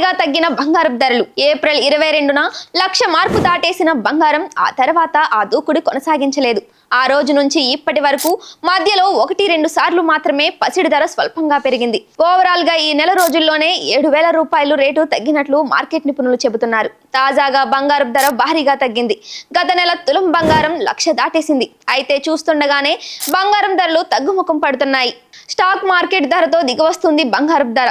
భారీగా తగ్గిన బంగారం ధరలు. ఏప్రిల్ 22న లక్ష మార్కు దాటేసిన బంగారం ఆ తర్వాత ఆ దూకుడు కొనసాగించలేదు. ఆ రోజు నుంచి ఇప్పటి వరకు మధ్యలో 1-2 సార్లు మాత్రమే పసిడి ధర స్వల్పంగా పెరిగింది. ఓవరాల్ గా ఈ నెల రోజుల్లోనే 7,000 రూపాయలు రేటు తగ్గినట్లు మార్కెట్ నిపుణులు చెబుతున్నారు. తాజాగా బంగారం ధర భారీగా తగ్గింది. గత నెల తులం బంగారం 1,00,000 దాటేసింది. అయితే చూస్తుండగానే బంగారం ధరలు తగ్గుముఖం పడుతున్నాయి. స్టాక్ మార్కెట్ ధరతో దిగవస్తుంది బంగారం ధర.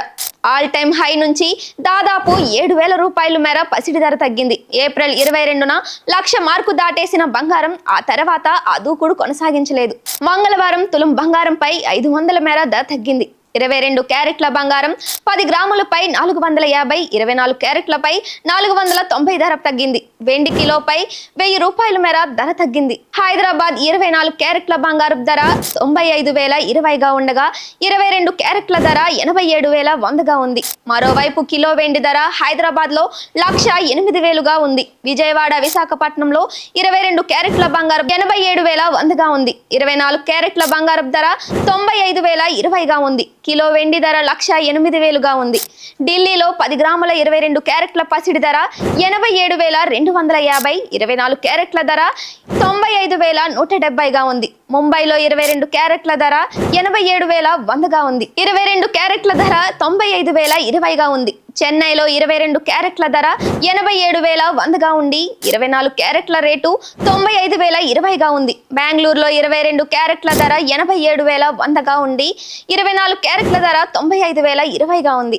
ఆల్ టైమ్ హై నుంచి దాదాపు 7,000 రూపాయల మేర పసిడి ధర తగ్గింది. ఏప్రిల్ 22న 1,00,000 మార్కు దాటేసిన బంగారం ఆ తర్వాత ఆ దూకుడు కొనసాగించలేదు. మంగళవారం తులం బంగారంపై 500 మేర ధర తగ్గింది. 22 క్యారెట్ల బంగారం 10 గ్రాములపై 450, 24 క్యారెట్లపై 490 ధర తగ్గింది. వెండి కిలోపై 1,000 రూపాయల మేర ధర తగ్గింది. హైదరాబాద్ 24 క్యారెట్ల బంగారం ధర 95,020గా ఉండగా 22 క్యారెట్ల ధర 87,100గా ఉంది. మరోవైపు కిలో వెండి ధర హైదరాబాద్ లో 1,08,000గా ఉంది. విజయవాడ, విశాఖపట్నంలో 22 క్యారెట్ల బంగారం 87,100గా ఉంది. 24 క్యారెట్ల బంగారం ధర 95,020గా ఉంది. కిలో వెండి ధర 1,08,000గా ఉంది. ఢిల్లీలో 10 గ్రాముల 22 క్యారెట్ల పసిడి ధర 87,250, 24 క్యారెట్ల ధర 95,170గా ఉంది. ముంబైలో 22 క్యారెట్ల ధర 87,100గా ఉంది. 22 క్యారెట్ల ధర 95,020గా ఉంది. చెన్నైలో 22 క్యారెట్ల ధర 87,100గా ఉండి 24 క్యారెట్ల రేటు 95,020గా ఉంది. బెంగళూరులో 22 క్యారెట్ల ధర 87,100గా ఉండి 24 క్యారెట్ల ధర 95,020గా ఉంది.